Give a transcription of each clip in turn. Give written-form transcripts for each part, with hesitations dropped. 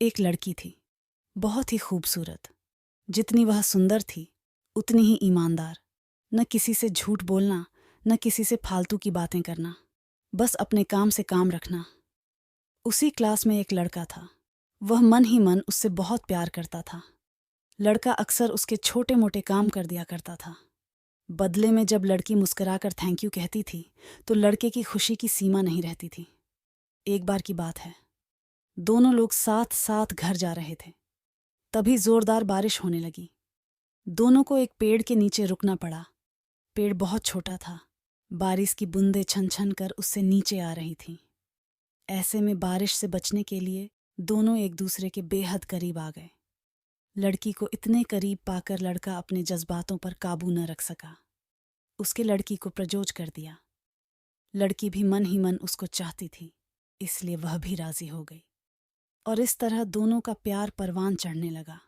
एक लड़की थी, बहुत ही खूबसूरत। जितनी वह सुंदर थी उतनी ही ईमानदार। न किसी से झूठ बोलना, न किसी से फालतू की बातें करना, बस अपने काम से काम रखना। उसी क्लास में एक लड़का था। वह मन ही मन उससे बहुत प्यार करता था। लड़का अक्सर उसके छोटे मोटे काम कर दिया करता था। बदले में जब लड़की मुस्कुराकर थैंक यू कहती थी तो लड़के की खुशी की सीमा नहीं रहती थी। एक बार की बात है, दोनों लोग साथ साथ घर जा रहे थे। तभी जोरदार बारिश होने लगी। दोनों को एक पेड़ के नीचे रुकना पड़ा। पेड़ बहुत छोटा था। बारिश की बूंदें छन छन कर उससे नीचे आ रही थीं। ऐसे में बारिश से बचने के लिए दोनों एक दूसरे के बेहद करीब आ गए। लड़की को इतने करीब पाकर लड़का अपने जज्बातों पर काबू न रख सका। उसके लड़की को प्रपोज कर दिया। लड़की भी मन ही मन उसको चाहती थी, इसलिए वह भी राजी हो गई। और इस तरह दोनों का प्यार परवान चढ़ने लगा।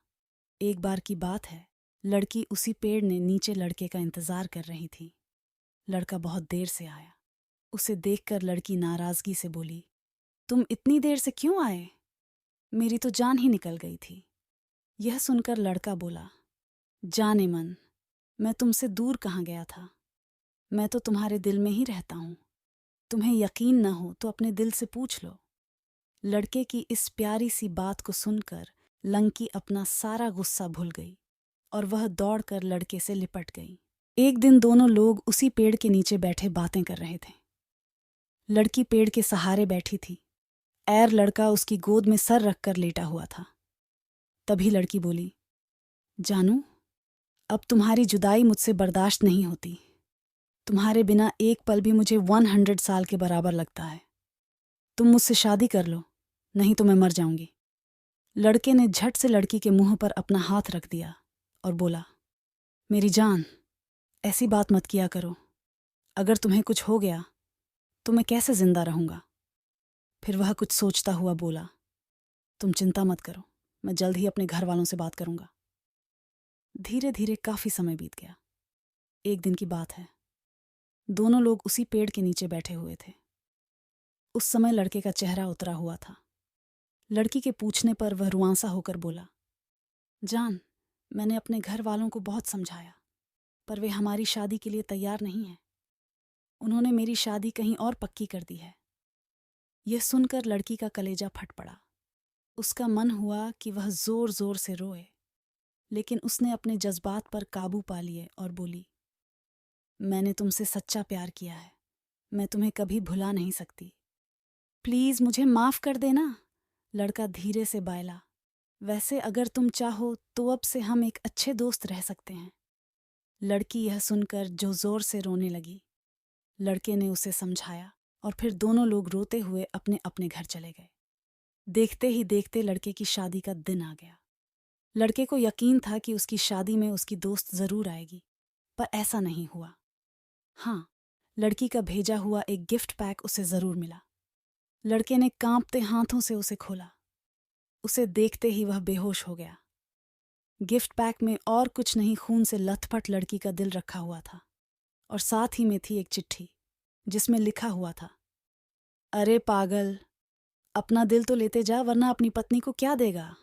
एक बार की बात है, लड़की उसी पेड़ ने नीचे लड़के का इंतजार कर रही थी। लड़का बहुत देर से आया। उसे देखकर लड़की नाराजगी से बोली, तुम इतनी देर से क्यों आए? मेरी तो जान ही निकल गई थी। यह सुनकर लड़का बोला, जाने मन, मैं तुमसे दूर कहाँ गया था। मैं तो तुम्हारे दिल में ही रहता हूँ। तुम्हें यकीन न हो तो अपने दिल से पूछ लो। लड़के की इस प्यारी सी बात को सुनकर लंकी अपना सारा गुस्सा भूल गई और वह दौड़कर लड़के से लिपट गई। एक दिन दोनों लोग उसी पेड़ के नीचे बैठे बातें कर रहे थे। लड़की पेड़ के सहारे बैठी थी। लड़का उसकी गोद में सर रखकर लेटा हुआ था। तभी लड़की बोली, जानू, अब तुम्हारी जुदाई मुझसे बर्दाश्त नहीं होती। तुम्हारे बिना एक पल भी मुझे 100 साल के बराबर लगता है। तुम मुझसे शादी कर लो, नहीं तो मैं मर जाऊंगी। लड़के ने झट से लड़की के मुंह पर अपना हाथ रख दिया और बोला, मेरी जान, ऐसी बात मत किया करो। अगर तुम्हें कुछ हो गया तो मैं कैसे जिंदा रहूंगा? फिर वह कुछ सोचता हुआ बोला, तुम चिंता मत करो, मैं जल्द ही अपने घर वालों से बात करूंगा। धीरे धीरे काफी समय बीत गया। एक दिन की बात है, दोनों लोग उसी पेड़ के नीचे बैठे हुए थे। उस समय लड़के का चेहरा उतरा हुआ था। लड़की के पूछने पर वह रुआंसा होकर बोला, जान, मैंने अपने घर वालों को बहुत समझाया, पर वे हमारी शादी के लिए तैयार नहीं हैं। उन्होंने मेरी शादी कहीं और पक्की कर दी है। यह सुनकर लड़की का कलेजा फट पड़ा। उसका मन हुआ कि वह जोर जोर से रोए, लेकिन उसने अपने जज्बात पर काबू पा लिए और बोली, मैंने तुमसे सच्चा प्यार किया है। मैं तुम्हें कभी भुला नहीं सकती। प्लीज मुझे माफ कर देना। लड़का धीरे से बायला, वैसे अगर तुम चाहो तो अब से हम एक अच्छे दोस्त रह सकते हैं। लड़की यह सुनकर जो जोर से रोने लगी। लड़के ने उसे समझाया और फिर दोनों लोग रोते हुए अपने अपने घर चले गए। देखते ही देखते लड़के की शादी का दिन आ गया। लड़के को यकीन था कि उसकी शादी में उसकी दोस्त जरूर आएगी, पर ऐसा नहीं हुआ। हाँ, लड़की का भेजा हुआ एक गिफ्ट पैक उसे जरूर मिला। लड़के ने कांपते हाथों से उसे खोला। उसे देखते ही वह बेहोश हो गया। गिफ्ट पैक में और कुछ नहीं, खून से लथपथ लड़की का दिल रखा हुआ था और साथ ही में थी एक चिट्ठी जिसमें लिखा हुआ था, अरे पागल, अपना दिल तो लेते जा, वरना अपनी पत्नी को क्या देगा।